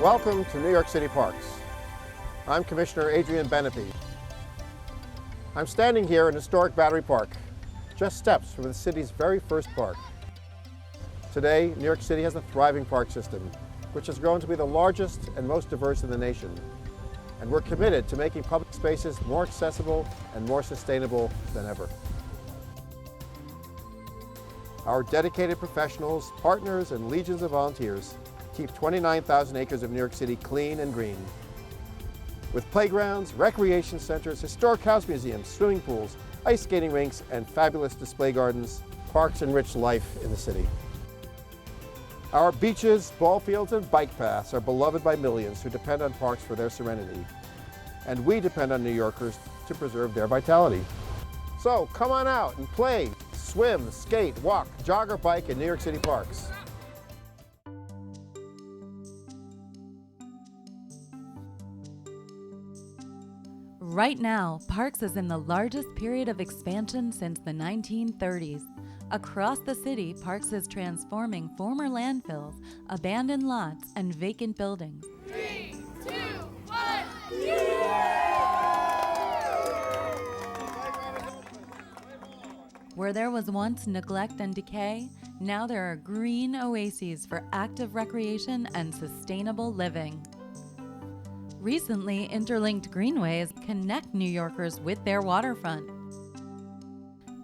Welcome to New York City Parks. I'm Commissioner Adrian Sas. I'm standing here in historic Battery Park, just steps from the city's very first park. Today, New York City has a thriving park system, which has grown to be the largest and most diverse in the nation. And we're committed to making public spaces more accessible and more sustainable than ever. Our dedicated professionals, partners, and legions of volunteers keep 29,000 acres of New York City clean and green. With playgrounds, recreation centers, historic house museums, swimming pools, ice skating rinks, and fabulous display gardens, parks enrich life in the city. Our beaches, ball fields, and bike paths are beloved by millions who depend on parks for their serenity. And we depend on New Yorkers to preserve their vitality. So come on out and play, swim, skate, walk, jog, or bike in New York City parks. Right now, Parks is in the largest period of expansion since the 1930s. Across the city, Parks is transforming former landfills, abandoned lots, and vacant buildings. 3, 2, 1, Where there was once neglect and decay, now there are green oases for active recreation and sustainable living. Recently, interlinked greenways connect New Yorkers with their waterfront.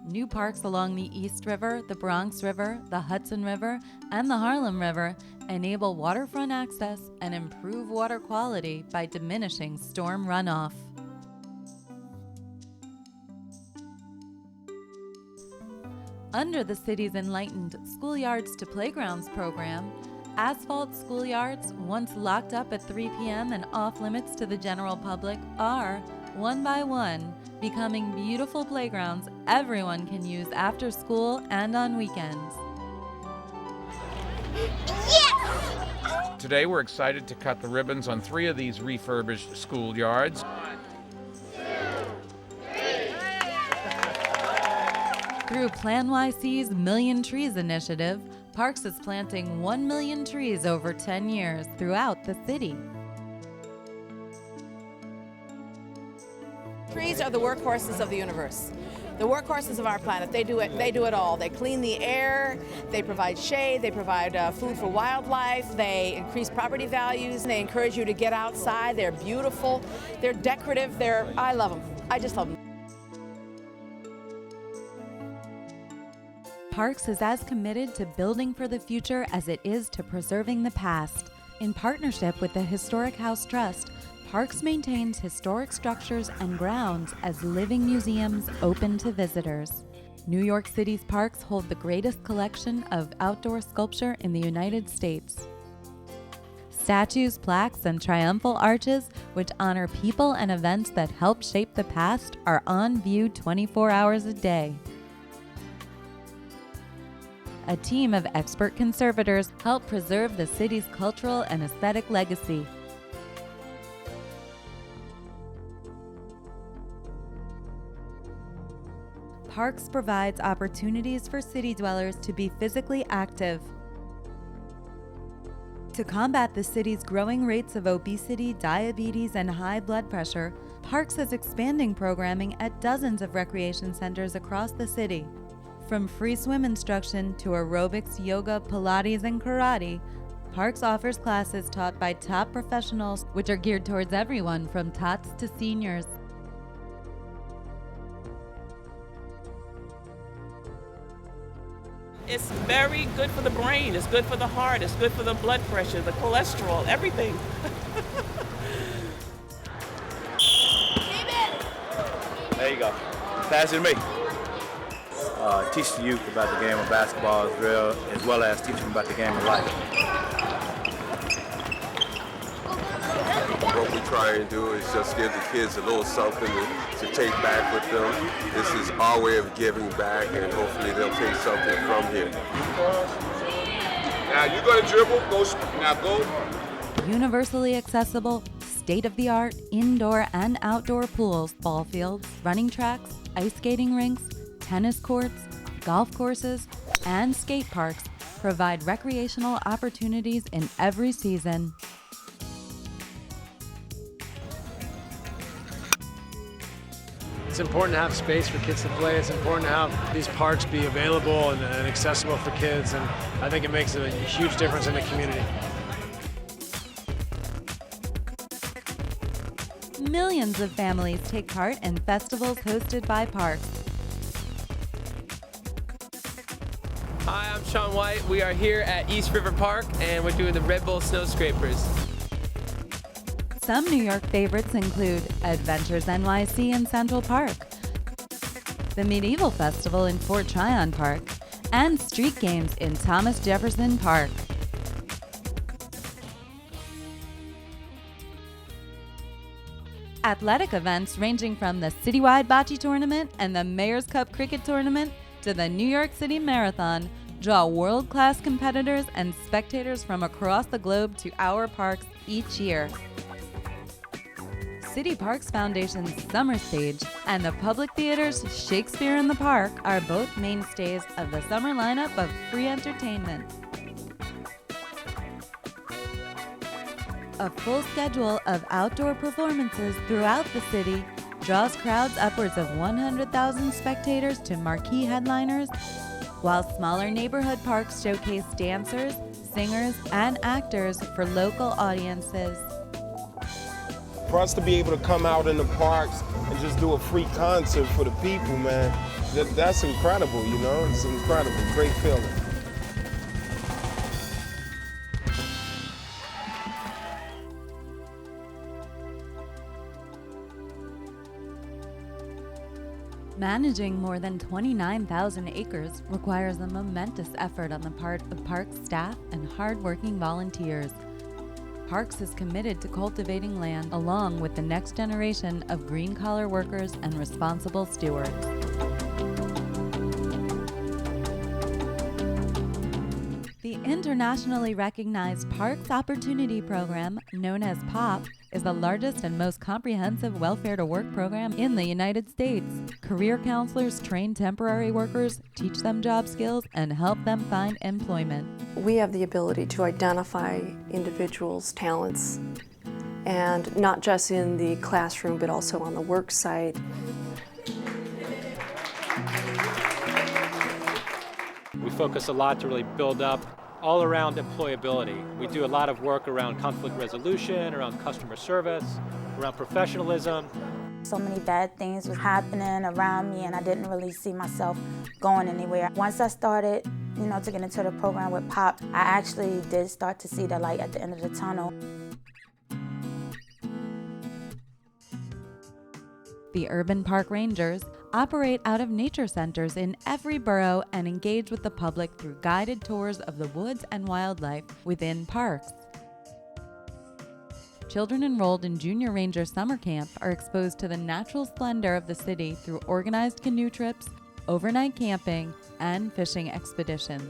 New parks along the East River, the Bronx River, the Hudson River, and the Harlem River enable waterfront access and improve water quality by diminishing storm runoff. Under the city's enlightened Schoolyards to Playgrounds program, asphalt schoolyards, once locked up at 3 p.m. and off limits to the general public, are, one by one, becoming beautiful playgrounds everyone can use after school and on weekends. Yes! Today we're excited to cut the ribbons on 3 of these refurbished schoolyards. Through Plan YC's Million Trees initiative, Parks is planting 1 million trees over 10 years throughout the city. Trees are the workhorses of the universe, the workhorses of our planet. They do it all. They clean the air, they provide shade, they provide food for wildlife, they increase property values, and they encourage you to get outside. They're beautiful, they're decorative, I love them. I just love them. Parks is as committed to building for the future as it is to preserving the past. In partnership with the Historic House Trust, Parks maintains historic structures and grounds as living museums open to visitors. New York City's parks hold the greatest collection of outdoor sculpture in the United States. Statues, plaques, and triumphal arches, which honor people and events that helped shape the past, are on view 24 hours a day. A team of expert conservators help preserve the city's cultural and aesthetic legacy. Parks provides opportunities for city dwellers to be physically active. To combat the city's growing rates of obesity, diabetes, and high blood pressure, Parks is expanding programming at dozens of recreation centers across the city. From free swim instruction to aerobics, yoga, Pilates, and karate, Parks offers classes taught by top professionals, which are geared towards everyone from tots to seniors. It's very good for the brain, it's good for the heart, it's good for the blood pressure, the cholesterol, everything. There you go. Pass it to me. Teach the youth about the game of basketball as well as teach them about the game of life. What we try and do is just give the kids a little something to take back with them. This is our way of giving back, and hopefully they'll take something from here. Now you're going to dribble, go. Universally accessible, state-of-the-art indoor and outdoor pools, ball fields, running tracks, ice skating rinks, tennis courts, golf courses, and skate parks provide recreational opportunities in every season. It's important to have space for kids to play. It's important to have these parks be available and accessible for kids, and I think it makes a huge difference in the community. Millions of families take part in festivals hosted by parks. Hi, I'm Sean White. We are here at East River Park and we're doing the Red Bull Snow Scrapers. Some New York favorites include Adventures NYC in Central Park, the Medieval Festival in Fort Tryon Park, and street games in Thomas Jefferson Park. Athletic events ranging from the citywide bocce tournament and the Mayor's Cup cricket tournament to the New York City Marathon draw world-class competitors and spectators from across the globe to our parks each year. City Parks Foundation's Summer Stage and the Public Theater's Shakespeare in the Park are both mainstays of the summer lineup of free entertainment. A full schedule of outdoor performances throughout the city draws crowds upwards of 100,000 spectators to marquee headliners, while smaller neighborhood parks showcase dancers, singers, and actors for local audiences. For us to be able to come out in the parks and just do a free concert for the people, man, that's incredible, you know? It's incredible, great feeling. Managing more than 29,000 acres requires a momentous effort on the part of Parks staff and hard-working volunteers. Parks is committed to cultivating land along with the next generation of green-collar workers and responsible stewards. The internationally recognized Parks Opportunity Program, known as POP, is the largest and most comprehensive welfare-to-work program in the United States. Career counselors train temporary workers, teach them job skills, and help them find employment. We have the ability to identify individuals' talents, and not just in the classroom, but also on the work site. We focus a lot to really build up all around employability. We do a lot of work around conflict resolution, around customer service, around professionalism. So many bad things were happening around me and I didn't really see myself going anywhere. Once I started, to get into the program with POP, I actually did start to see the light at the end of the tunnel. The Urban Park Rangers operate out of nature centers in every borough and engage with the public through guided tours of the woods and wildlife within parks. Children enrolled in Junior Ranger Summer Camp are exposed to the natural splendor of the city through organized canoe trips, overnight camping, and fishing expeditions.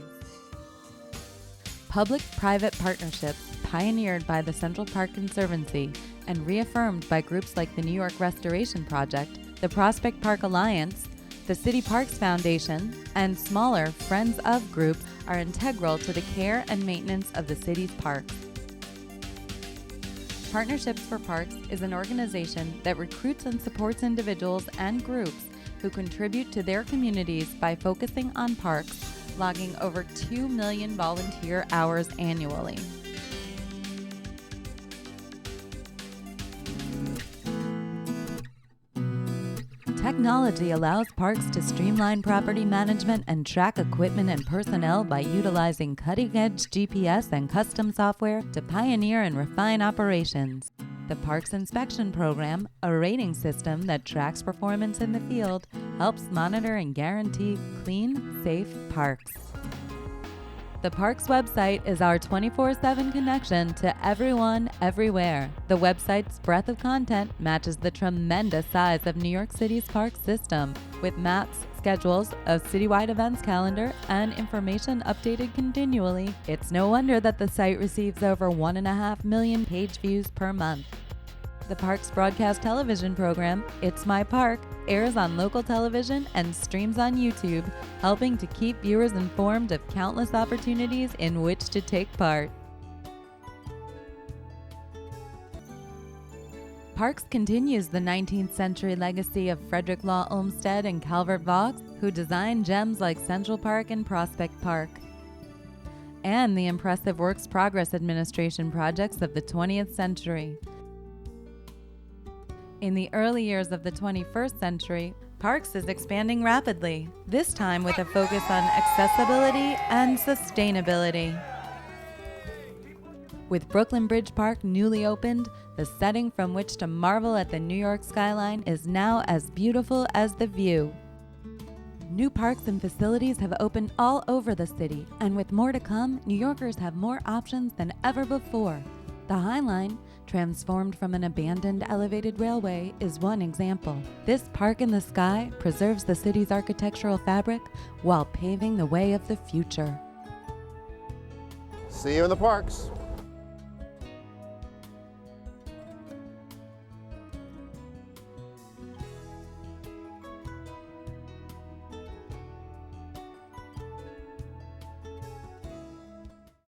Public-private partnerships pioneered by the Central Park Conservancy and reaffirmed by groups like the New York Restoration Project, the Prospect Park Alliance, the City Parks Foundation, and smaller Friends of groups are integral to the care and maintenance of the city's parks. Partnerships for Parks is an organization that recruits and supports individuals and groups who contribute to their communities by focusing on parks, logging over 2 million volunteer hours annually. Technology allows parks to streamline property management and track equipment and personnel by utilizing cutting-edge GPS and custom software to pioneer and refine operations. The Parks Inspection Program, a rating system that tracks performance in the field, helps monitor and guarantee clean, safe parks. The Parks website is our 24/7 connection to everyone, everywhere. The website's breadth of content matches the tremendous size of New York City's park system, with maps, schedules, a citywide events calendar, and information updated continually. It's no wonder that the site receives over 1.5 million page views per month. The Parks broadcast television program, It's My Park, airs on local television and streams on YouTube, helping to keep viewers informed of countless opportunities in which to take part. Parks continues the 19th century legacy of Frederick Law Olmsted and Calvert Vaux, who designed gems like Central Park and Prospect Park, and the impressive Works Progress Administration projects of the 20th century. In the early years of the 21st century, Parks is expanding rapidly, this time with a focus on accessibility and sustainability. With Brooklyn Bridge Park newly opened, the setting from which to marvel at the New York skyline is now as beautiful as the view. New parks and facilities have opened all over the city, and with more to come, New Yorkers have more options than ever before. The High Line, transformed from an abandoned elevated railway, is one example. This park in the sky preserves the city's architectural fabric while paving the way of the future. See you in the parks.